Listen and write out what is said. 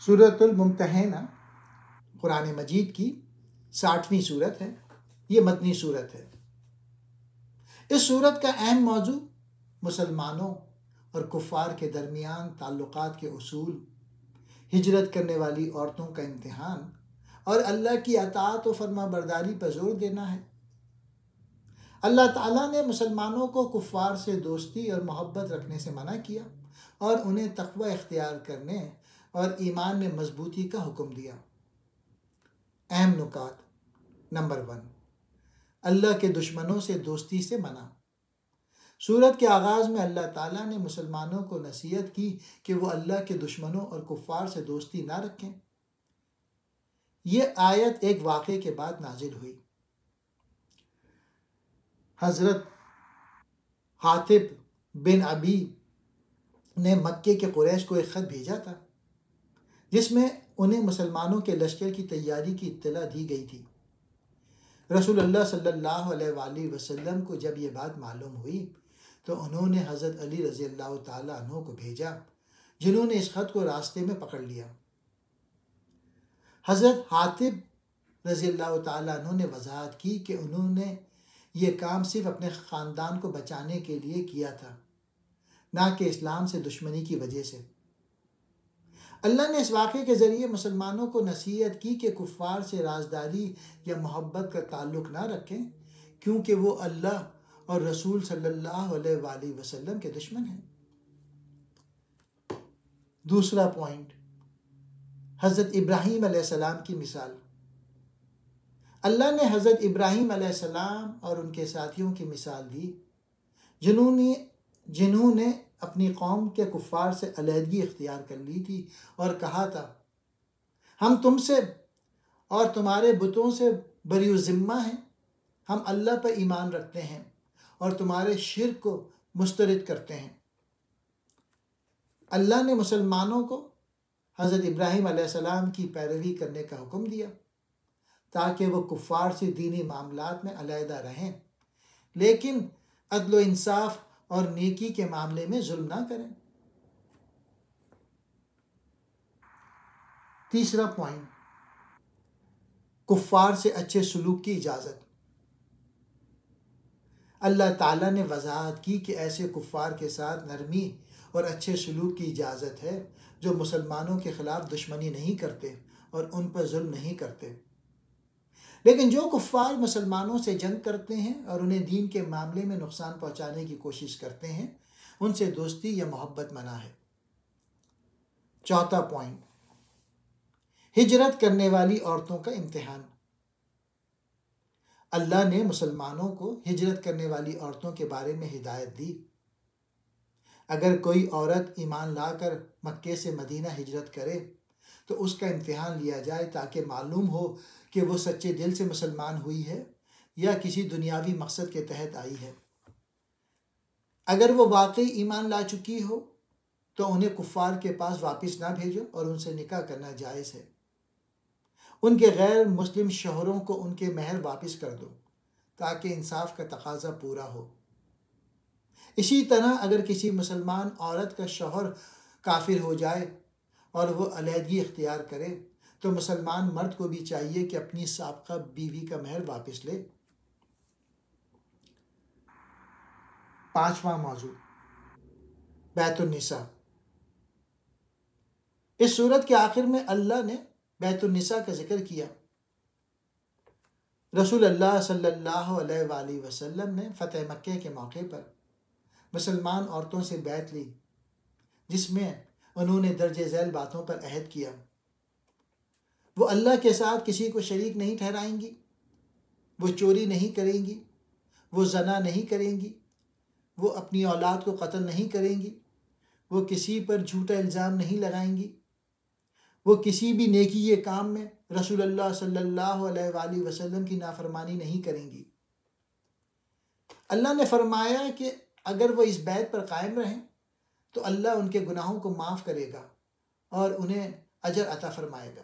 سورۃ الممتحنہ قرآن مجید کی 60ویں سورت ہے. یہ مدنی سورت ہے. اس سورت کا اہم موضوع مسلمانوں اور کفار کے درمیان تعلقات کے اصول، ہجرت کرنے والی عورتوں کا امتحان اور اللہ کی اطاعت و فرما برداری پر زور دینا ہے. اللہ تعالیٰ نے مسلمانوں کو کفار سے دوستی اور محبت رکھنے سے منع کیا اور انہیں تقوی اختیار کرنے اور ایمان میں مضبوطی کا حکم دیا. اہم نکات. نمبر 1، اللہ کے دشمنوں سے دوستی سے منع. سورت کے آغاز میں اللہ تعالیٰ نے مسلمانوں کو نصیحت کی کہ وہ اللہ کے دشمنوں اور کفار سے دوستی نہ رکھیں. یہ آیت ایک واقعے کے بعد نازل ہوئی. حضرت حاطب بن ابی نے مکے کے قریش کو ایک خط بھیجا تھا جس میں انہیں مسلمانوں کے لشکر کی تیاری کی اطلاع دی گئی تھی. رسول اللہ صلی اللہ علیہ وآلہ وسلم کو جب یہ بات معلوم ہوئی تو انہوں نے حضرت علی رضی اللہ تعالیٰ عنہ کو بھیجا، جنہوں نے اس خط کو راستے میں پکڑ لیا. حضرت حاطب رضی اللہ تعالیٰ عنہ نے وضاحت کی کہ انہوں نے یہ کام صرف اپنے خاندان کو بچانے کے لیے کیا تھا، نہ کہ اسلام سے دشمنی کی وجہ سے. اللہ نے اس واقعے کے ذریعے مسلمانوں کو نصیحت کی کہ کفار سے رازداری یا محبت کا تعلق نہ رکھیں، کیونکہ وہ اللہ اور رسول صلی اللہ علیہ وآلہ وسلم کے دشمن ہیں. دوسرا پوائنٹ، حضرت ابراہیم علیہ السلام کی مثال. اللہ نے حضرت ابراہیم علیہ السلام اور ان کے ساتھیوں کی مثال دی، جنہوں نے اپنی قوم کے کفار سے علیحدگی اختیار کر لی تھی اور کہا تھا، ہم تم سے اور تمہارے بتوں سے بری الذمہ ہیں، ہم اللہ پر ایمان رکھتے ہیں اور تمہارے شرک کو مسترد کرتے ہیں. اللہ نے مسلمانوں کو حضرت ابراہیم علیہ السلام کی پیروی کرنے کا حکم دیا تاکہ وہ کفار سے دینی معاملات میں علیحدہ رہیں، لیکن عدل و انصاف اور نیکی کے معاملے میں ظلم نہ کریں. تیسرا پوائنٹ، کفار سے اچھے سلوک کی اجازت. اللہ تعالیٰ نے وضاحت کی کہ ایسے کفار کے ساتھ نرمی اور اچھے سلوک کی اجازت ہے جو مسلمانوں کے خلاف دشمنی نہیں کرتے اور ان پر ظلم نہیں کرتے. لیکن جو کفار مسلمانوں سے جنگ کرتے ہیں اور انہیں دین کے معاملے میں نقصان پہنچانے کی کوشش کرتے ہیں، ان سے دوستی یا محبت منع ہے. چوتھا پوائنٹ، ہجرت کرنے والی عورتوں کا امتحان. اللہ نے مسلمانوں کو ہجرت کرنے والی عورتوں کے بارے میں ہدایت دی. اگر کوئی عورت ایمان لا کر مکے سے مدینہ ہجرت کرے تو اس کا امتحان لیا جائے تاکہ معلوم ہو کہ وہ سچے دل سے مسلمان ہوئی ہے یا کسی دنیاوی مقصد کے تحت آئی ہے. اگر وہ واقعی ایمان لا چکی ہو تو انہیں کفار کے پاس واپس نہ بھیجو اور ان سے نکاح کرنا جائز ہے. ان کے غیر مسلم شوہروں کو ان کے مہر واپس کر دو تاکہ انصاف کا تقاضا پورا ہو. اسی طرح اگر کسی مسلمان عورت کا شوہر کافر ہو جائے اور وہ علیحدگی اختیار کرے تو مسلمان مرد کو بھی چاہیے کہ اپنی سابقہ بیوی کا مہر واپس لے. پانچواں موضوع، بیت النساء. اس سورت کے آخر میں اللہ نے بیت النساء کا ذکر کیا. رسول اللہ صلی اللہ علیہ وآلہ وسلم نے فتح مکہ کے موقع پر مسلمان عورتوں سے بیعت لی، جس میں انہوں نے درج ذیل باتوں پر عہد کیا. وہ اللہ کے ساتھ کسی کو شریک نہیں ٹھہرائیں گی، وہ چوری نہیں کریں گی، وہ زنا نہیں کریں گی، وہ اپنی اولاد کو قتل نہیں کریں گی، وہ کسی پر جھوٹا الزام نہیں لگائیں گی، وہ کسی بھی نیکی کے کام میں رسول اللہ صلی اللہ علیہ وآلہ وسلم کی نافرمانی نہیں کریں گی. اللہ نے فرمایا کہ اگر وہ اس بیعت پر قائم رہیں تو اللہ ان کے گناہوں کو معاف کرے گا اور انہیں اجر عطا فرمائے گا.